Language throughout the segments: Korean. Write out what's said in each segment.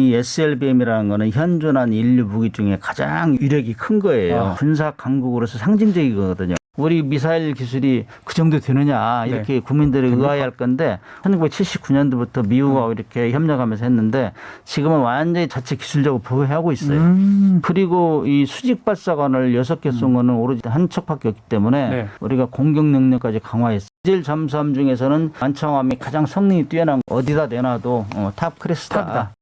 이 SLBM이라는 거는 현존한 인류 무기 중에 가장 위력이 큰 거예요. 군사 강국으로서 상징적이거든요. 우리 미사일 기술이 그 정도 되느냐 이렇게 국민들이 의아해할 건데 1979년도부터 미국하고 이렇게 협력하면서 했는데 지금은 완전히 자체 기술적으로 보유하고 있어요. 그리고 이 수직 발사관을 6개 쏜 거는 오로지 한 척밖에 없기 때문에 우리가 공격 능력까지 강화했어요. 디젤 잠수함 중에서는 안창호함이 가장 성능이 뛰어난 어디다 내놔도 탑 클래스다.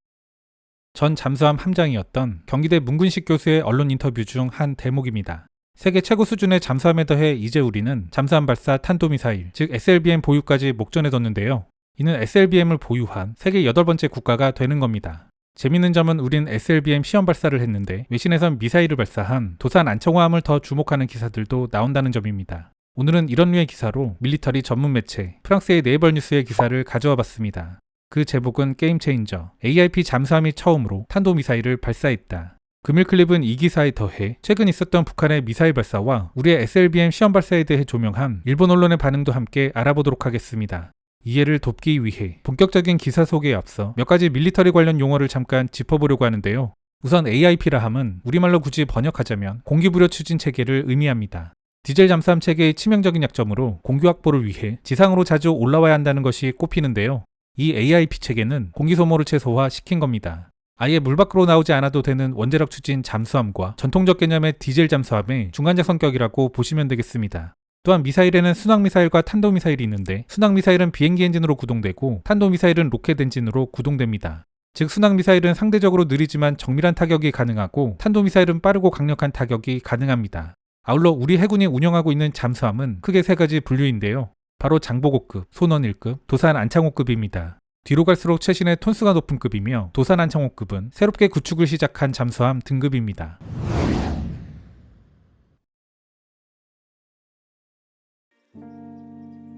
전 잠수함 함장이었던 경기대 문근식 교수의 언론 인터뷰 중 한 대목입니다. 세계 최고 수준의 잠수함에 더해 이제 우리는 잠수함 발사 탄도미사일, 즉 SLBM 보유까지 목전에 뒀는데요. 이는 SLBM을 보유한 세계 8번째 국가가 되는 겁니다. 재밌는 점은 우린 SLBM 시험 발사를 했는데 외신에선 미사일을 발사한 도산 안창호함을 더 주목하는 기사들도 나온다는 점입니다. 오늘은 이런 류의 기사로 밀리터리 전문 매체 프랑스의 네이버 뉴스의 기사를 가져와 봤습니다. 그 제목은 게임 체인저, AIP 잠수함이 처음으로 탄도미사일을 발사했다. 금일클립은 이 기사에 더해 최근 있었던 북한의 미사일 발사와 우리의 SLBM 시험 발사에 대해 조명한 일본 언론의 반응도 함께 알아보도록 하겠습니다. 이해를 돕기 위해 본격적인 기사 소개에 앞서 몇 가지 밀리터리 관련 용어를 잠깐 짚어보려고 하는데요. 우선 AIP라 함은 우리말로 굳이 번역하자면 공기부여 추진 체계를 의미합니다. 디젤 잠수함 체계의 치명적인 약점으로 공기 확보를 위해 지상으로 자주 올라와야 한다는 것이 꼽히는데요. 이 AIP 체계는 공기 소모를 최소화시킨 겁니다. 아예 물 밖으로 나오지 않아도 되는 원자력 추진 잠수함과 전통적 개념의 디젤 잠수함의 중간자 성격이라고 보시면 되겠습니다. 또한 미사일에는 순항미사일과 탄도미사일이 있는데 순항미사일은 비행기 엔진으로 구동되고 탄도미사일은 로켓 엔진으로 구동됩니다. 즉 순항미사일은 상대적으로 느리지만 정밀한 타격이 가능하고 탄도미사일은 빠르고 강력한 타격이 가능합니다. 아울러 우리 해군이 운영하고 있는 잠수함은 크게 3가지 분류인데요. 바로 장보고급, 손원일급, 도산 안창호급입니다. 뒤로 갈수록 최신의 톤수가 높은 급이며 도산 안창호급은 새롭게 구축을 시작한 잠수함 등급입니다.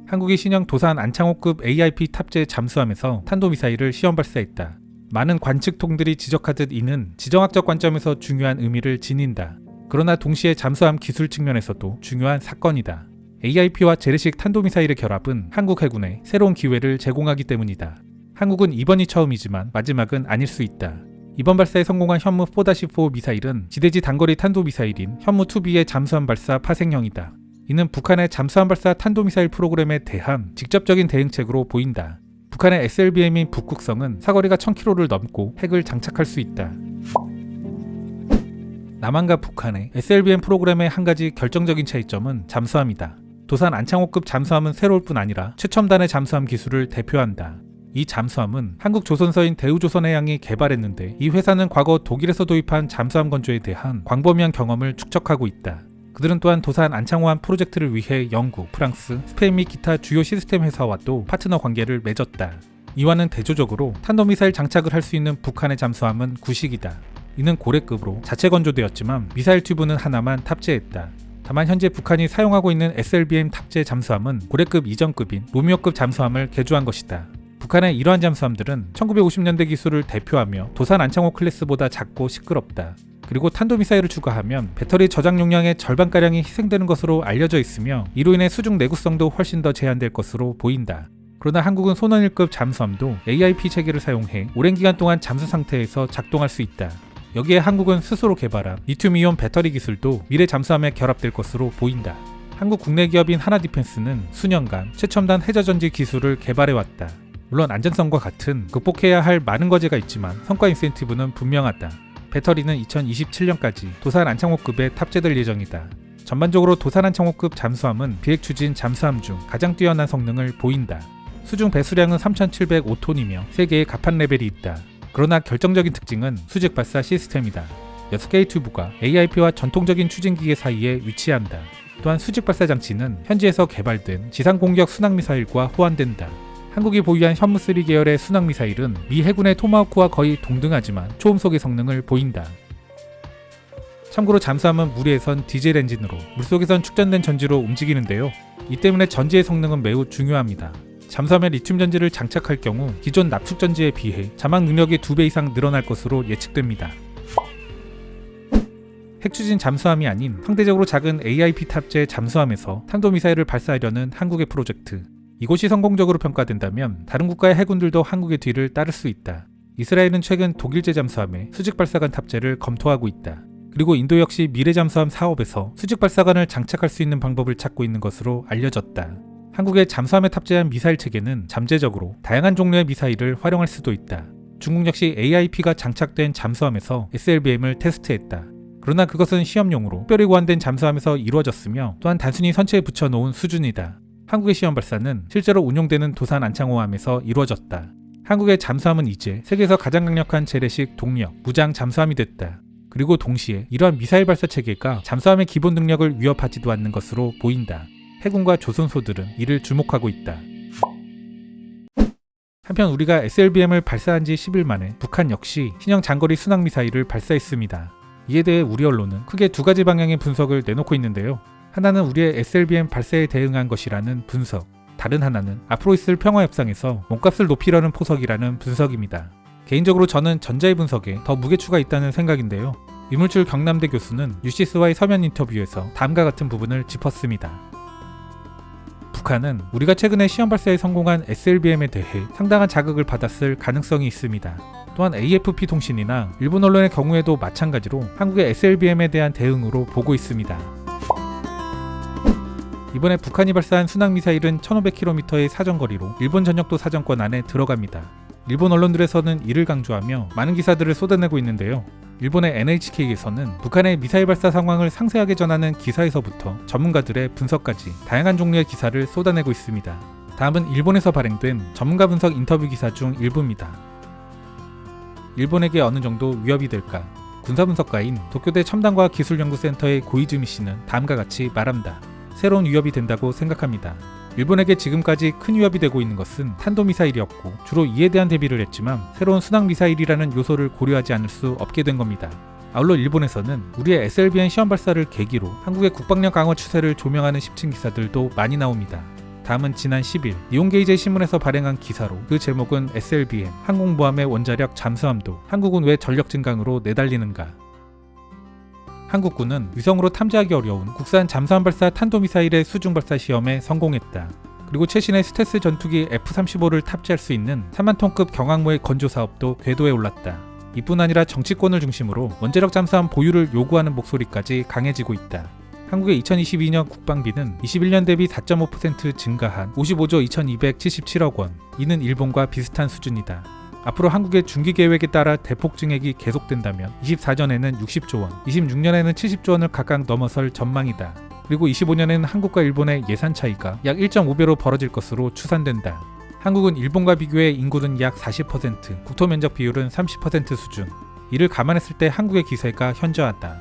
한국이 신형 도산 안창호급 AIP 탑재 잠수함에서 탄도미사일을 시험 발사했다. 많은 관측통들이 지적하듯 이는 지정학적 관점에서 중요한 의미를 지닌다. 그러나 동시에 잠수함 기술 측면에서도 중요한 사건이다. AIP와 재래식 탄도미사일의 결합은 한국 해군에 새로운 기회를 제공하기 때문이다. 한국은 이번이 처음이지만 마지막은 아닐 수 있다. 이번 발사에 성공한 현무 4-4 미사일은 지대지 단거리 탄도미사일인 현무 2B의 잠수함 발사 파생형이다. 이는 북한의 잠수함 발사 탄도미사일 프로그램에 대한 직접적인 대응책으로 보인다. 북한의 SLBM인 북극성은 사거리가 1000km를 넘고 핵을 장착할 수 있다. 남한과 북한의 SLBM 프로그램의 한 가지 결정적인 차이점은 잠수함이다. 도산 안창호급 잠수함은 새로울 뿐 아니라 최첨단의 잠수함 기술을 대표한다. 이 잠수함은 한국 조선사인 대우조선해양이 개발했는데 이 회사는 과거 독일에서 도입한 잠수함 건조에 대한 광범위한 경험을 축적하고 있다. 그들은 또한 도산 안창호함 프로젝트를 위해 영국, 프랑스, 스페인 및 기타 주요 시스템 회사와도 파트너 관계를 맺었다. 이와는 대조적으로 탄도미사일 장착을 할 수 있는 북한의 잠수함은 구식이다. 이는 고래급으로 자체 건조되었지만 미사일 튜브는 하나만 탑재했다. 다만 현재 북한이 사용하고 있는 SLBM 탑재 잠수함은 고래급 이전급인 로미오급 잠수함을 개조한 것이다. 북한의 이러한 잠수함들은 1950년대 기술을 대표하며 도산 안창호 클래스보다 작고 시끄럽다. 그리고 탄도미사일을 추가하면 배터리 저장 용량의 절반가량이 희생되는 것으로 알려져 있으며 이로 인해 수중 내구성도 훨씬 더 제한될 것으로 보인다. 그러나 한국은 손원일급 잠수함도 AIP 체계를 사용해 오랜 기간 동안 잠수 상태에서 작동할 수 있다. 여기에 한국은 스스로 개발한 리튬이온 배터리 기술도 미래 잠수함에 결합될 것으로 보인다. 한국 국내 기업인 하나디펜스는 수년간 최첨단 해저전지 기술을 개발해왔다. 물론 안전성과 같은 극복해야 할 많은 과제가 있지만 성과 인센티브는 분명하다. 배터리는 2027년까지 도산 안창호급에 탑재될 예정이다. 전반적으로 도산 안창호급 잠수함은 비핵 추진 잠수함 중 가장 뛰어난 성능을 보인다. 수중 배수량은 3,705톤이며 3개의 갑판 레벨이 있다. 그러나 결정적인 특징은 수직 발사 시스템이다. 6개의 튜브가 AIP와 전통적인 추진기계 사이에 위치한다. 또한 수직 발사 장치는 현지에서 개발된 지상 공격 순항미사일과 호환된다. 한국이 보유한 현무3 계열의 순항미사일은 미 해군의 토마호크와 거의 동등하지만 초음속의 성능을 보인다. 참고로 잠수함은 물위에선 디젤 엔진으로 물속에선 축전된 전지로 움직이는데요. 이 때문에 전지의 성능은 매우 중요합니다. 잠수함에 리튬 전지를 장착할 경우 기존 납축 전지에 비해 자막 능력이 2배 이상 늘어날 것으로 예측됩니다. 핵추진 잠수함이 아닌 상대적으로 작은 AIP 탑재 잠수함에서 탄도미사일을 발사하려는 한국의 프로젝트. 이곳이 성공적으로 평가된다면 다른 국가의 해군들도 한국의 뒤를 따를 수 있다. 이스라엘은 최근 독일제 잠수함에 수직발사관 탑재를 검토하고 있다. 그리고 인도 역시 미래 잠수함 사업에서 수직발사관을 장착할 수 있는 방법을 찾고 있는 것으로 알려졌다. 한국의 잠수함에 탑재한 미사일 체계는 잠재적으로 다양한 종류의 미사일을 활용할 수도 있다. 중국 역시 AIP가 장착된 잠수함에서 SLBM을 테스트했다. 그러나 그것은 시험용으로 특별히 고안된 잠수함에서 이루어졌으며 또한 단순히 선체에 붙여놓은 수준이다. 한국의 시험 발사는 실제로 운용되는 도산 안창호함에서 이루어졌다. 한국의 잠수함은 이제 세계에서 가장 강력한 재래식 동력, 무장 잠수함이 됐다. 그리고 동시에 이러한 미사일 발사 체계가 잠수함의 기본 능력을 위협하지도 않는 것으로 보인다. 해군과 조선소들은 이를 주목하고 있다. 한편 우리가 SLBM을 발사한 지 10일 만에 북한 역시 신형 장거리 순항미사일을 발사했습니다. 이에 대해 우리 언론은 크게 두 가지 방향의 분석을 내놓고 있는데요. 하나는 우리의 SLBM 발사에 대응한 것이라는 분석, 다른 하나는 앞으로 있을 평화협상에서 몸값을 높이려는 포석이라는 분석입니다. 개인적으로 저는 전자의 분석에 더 무게추가 있다는 생각인데요. 이물출 경남대 교수는 뉴시스와의 서면 인터뷰에서 다음과 같은 부분을 짚었습니다. 북한은 우리가 최근에 시험 발사에 성공한 SLBM에 대해 상당한 자극을 받았을 가능성이 있습니다. 또한 AFP 통신이나 일본 언론의 경우에도 마찬가지로 한국의 SLBM에 대한 대응으로 보고 있습니다. 이번에 북한이 발사한 순항미사일은 1500km의 사정거리로 일본 전역도 사정권 안에 들어갑니다. 일본 언론들에서는 이를 강조하며 많은 기사들을 쏟아내고 있는데요. 일본의 NHK에서는 북한의 미사일 발사 상황을 상세하게 전하는 기사에서부터 전문가들의 분석까지 다양한 종류의 기사를 쏟아내고 있습니다. 다음은 일본에서 발행된 전문가 분석 인터뷰 기사 중 일부입니다. 일본에게 어느 정도 위협이 될까? 군사분석가인 도쿄대 첨단과학 기술연구센터의 고이즈미 씨는 다음과 같이 말합니다. 새로운 위협이 된다고 생각합니다. 일본에게 지금까지 큰 위협이 되고 있는 것은 탄도미사일이었고 주로 이에 대한 대비를 했지만 새로운 순항미사일이라는 요소를 고려하지 않을 수 없게 된 겁니다. 아울러 일본에서는 우리의 SLBM 시험 발사를 계기로 한국의 국방력 강화 추세를 조명하는 10층 기사들도 많이 나옵니다. 다음은 지난 10일 니혼게이제 신문에서 발행한 기사로 그 제목은 SLBM 항공모함의 원자력 잠수함도 한국은 왜 전력 증강으로 내달리는가. 한국군은 위성으로 탐지하기 어려운 국산 잠수함 발사 탄도미사일의 수중 발사 시험에 성공했다. 그리고 최신의 스텔스 전투기 F-35를 탑재할 수 있는 3만톤급 경항모의 건조 사업도 궤도에 올랐다. 이뿐 아니라 정치권을 중심으로 원자력 잠수함 보유를 요구하는 목소리까지 강해지고 있다. 한국의 2022년 국방비는 21년 대비 4.5% 증가한 55조 2277억 원. 이는 일본과 비슷한 수준이다. 앞으로 한국의 중기 계획에 따라 대폭 증액이 계속된다면 24년에는 60조 원, 26년에는 70조 원을 각각 넘어설 전망이다. 그리고 25년에는 한국과 일본의 예산 차이가 약 1.5배로 벌어질 것으로 추산된다. 한국은 일본과 비교해 인구는 약 40%, 국토 면적 비율은 30% 수준. 이를 감안했을 때 한국의 기세가 현저하다.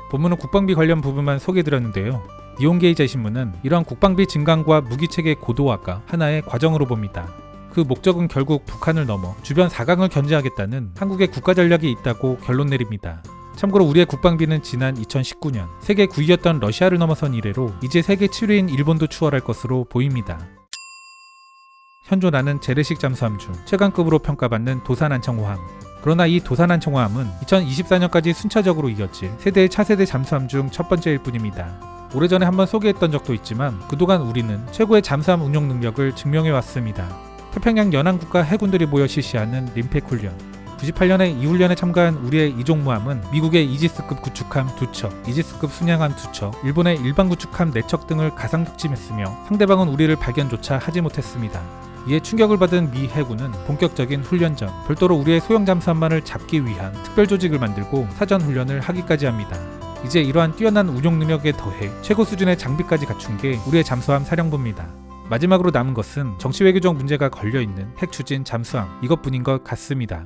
본문은 국방비 관련 부분만 소개해드렸는데요. 니혼게이제 신문은 이러한 국방비 증강과 무기체계 고도화가 하나의 과정으로 봅니다. 그 목적은 결국 북한을 넘어 주변 4강을 견제하겠다는 한국의 국가 전략이 있다고 결론 내립니다. 참고로 우리의 국방비는 지난 2019년 세계 9위였던 러시아를 넘어선 이래로 이제 세계 7위인 일본도 추월할 것으로 보입니다. 현존하는 재래식 잠수함 중 최강급으로 평가받는 도산 안창호함. 그러나 이 도산 안창호함은 2024년까지 순차적으로 이어질 세대의 차세대 잠수함 중 첫 번째일 뿐입니다. 오래전에 한번 소개했던 적도 있지만 그동안 우리는 최고의 잠수함 운용 능력을 증명해왔습니다. 태평양 연안국가 해군들이 모여 실시하는 림팩 훈련. 98년에 이 훈련에 참가한 우리의 이종무함은 미국의 이지스급 구축함 2척, 이지스급 순양함 2척, 일본의 일반 구축함 4척 등을 가상격침했으며 상대방은 우리를 발견조차 하지 못했습니다. 이에 충격을 받은 미 해군은 본격적인 훈련 전 별도로 우리의 소형 잠수함만을 잡기 위한 특별 조직을 만들고 사전 훈련을 하기까지 합니다. 이제 이러한 뛰어난 운용 능력에 더해 최고 수준의 장비까지 갖춘 게 우리의 잠수함 사령부입니다. 마지막으로 남은 것은 정치 외교적 문제가 걸려있는 핵 추진 잠수함 이것뿐인 것 같습니다.